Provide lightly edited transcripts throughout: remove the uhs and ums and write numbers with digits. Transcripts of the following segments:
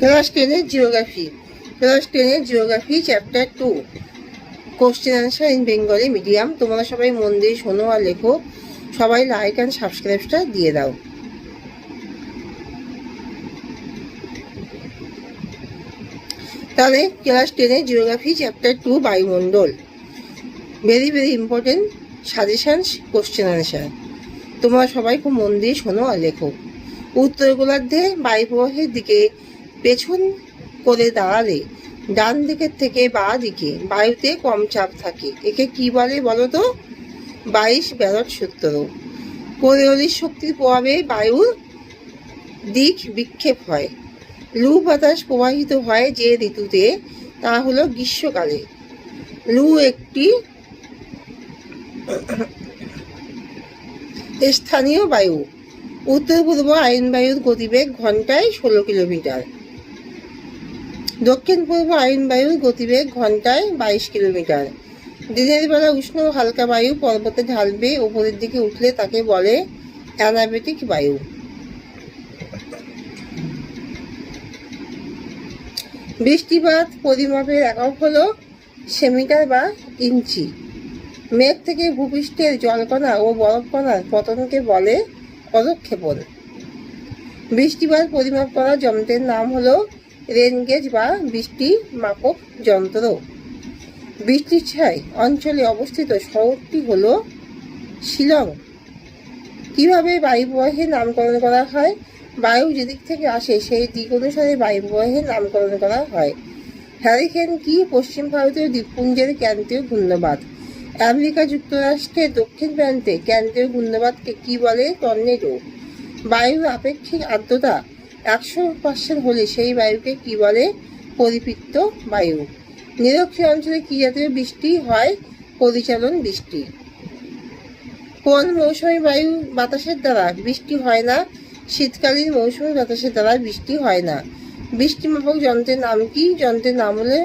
Class 10-এর geography. Class 10-এর geography chapter 2, question answer in Bengali medium. তোমরা সবাই মন দিয়ে শোনো আর লেখো। সবাই লাইক অ্যান্ড সাবস্ক্রাইবটা দিয়ে দাও। তাহলে ক্লাস 10-এর জিওগ্রাফি চ্যাপ্টার 2, বায়ুমণ্ডল। Very very important suggestions, question answer. তোমরা সবাই খুব মন দিয়ে শোনো আর লেখো। উত্তর গোলার্ধে বায়ু প্রবাহের দিকে পেছন করে দাঁড়ালে ডান দিকের থেকে বাঁ দিকে বায়ুতে কম চাপ থাকে। একে কি বলে বলো তো? 22 ব্যালট সূত্র। কোরিওলিস শক্তির প্রভাবে বায়ুর দিক বিক্ষেপ হয়। লু বাতাস প্রবাহিত হয় যে ঋতুতে, তা হলো গ্রীষ্মকালে। লু একটি স্থানীয় বায়ু। উত্তর পূর্ব আইন বায়ুর গতিবেগ ঘন্টায় 16 কিলোমিটার। দক্ষিণ পূর্ব আইন বায়ুর গতিবেগ ঘন্টায় 22 কিলোমিটার। দিনের বেলা উষ্ণ হালকা বায়ু পর্বতে ঢালবে উপরের দিকে উঠলে তাকে বলে অ্যানাবেটিক বায়ু। বৃষ্টিপাত পরিমাপের একক হলো সেমিটার বা ইঞ্চি। মেঘ থেকে ভূপৃষ্ঠের জলকণা ও বরফকণার পতনকে বলে পদক্ষেপণ। বৃষ্টিপাত পরিমাপ করা যন্ত্রের নাম হলো রেনগেজ বা বৃষ্টি মাপক যন্ত্র। বৃষ্টিছায় অঞ্চলে অবস্থিত শহরটি হলো শিলং। কিভাবে বায়ু প্রবাহের নামকরণ করা হয়? বায়ু যেদিক থেকে আসে সেই দিক অনুসারে বায়ু প্রবাহের নামকরণ করা হয়। হ্যারিকেন কি? পশ্চিম ভারতীয় দ্বীপপুঞ্জের ক্রান্তীয় ঘূর্ণিবাত। আমেরিকা যুক্তরাষ্ট্রের দক্ষিণ প্রান্তে ক্রান্তীয় ঘূর্ণিবাতকে কি বলে? টর্নেডো। বায়ুর আপেক্ষিক আর্দ্রতা 100% হলে সেই বায়ুকে কি বলে? পরিপৃক্ত বায়ু। নিরক্ষীয় অঞ্চলে কি জাতীয় বৃষ্টি হয়? পরিচালন বৃষ্টি। কোন মৌসুমী বায়ু বাতাসের দ্বারা বৃষ্টি হয় না? শীতকালীন মৌসুমী বাতাসের দ্বারা বৃষ্টি হয় না। বৃষ্টিমাপক যন্ত্রের নাম কি? যন্ত্রের নাম হলো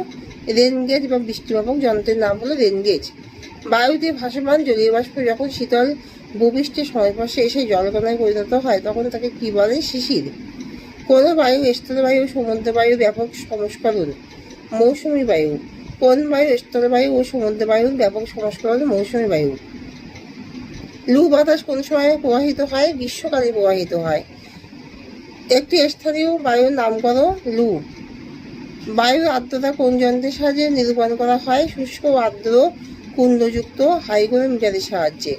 রেনগেজ বা বৃষ্টিমাপক যন্ত্রের নাম হলো রেনগেজ। বায়ুতে ভাসমান জলীয় বাষ্প যখন শীতল ভূপৃষ্ঠের সংস্পর্শে এসে জলকণায় পরিণত হয় তখন তাকে কি বলে? শিশির। কোন বায়ু স্থলবায়ু ও সমুদ্র বায়ু ব্যাপক সংস্করণ? মৌসুমী বায়ু। কোন বায়ু স্থলবায়ু ও সমুদ্র বায়ুর ব্যাপক সংস্করণ? মৌসুমী বায়ু। লু বাতাস কোন সময় প্রবাহিত হয়? গ্রীষ্মকালে প্রবাহিত হয়। একটি স্থানীয় বায়ুর নাম করো। লু। বায়ুর আর্দ্রতা কোন যন্ত্রের সাহায্যে নিরূপণ করা হয়? শুষ্ক ও আর্দ্র কুণ্ডযুক্ত হাইগ্রোমিটারের সাহায্যে।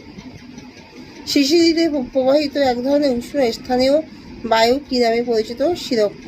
শিশির ঋতুতে প্রবাহিত এক ধরনের উষ্ণ স্থানীয় বায়ু কি নামে পরিচিত? শিরক্ষ।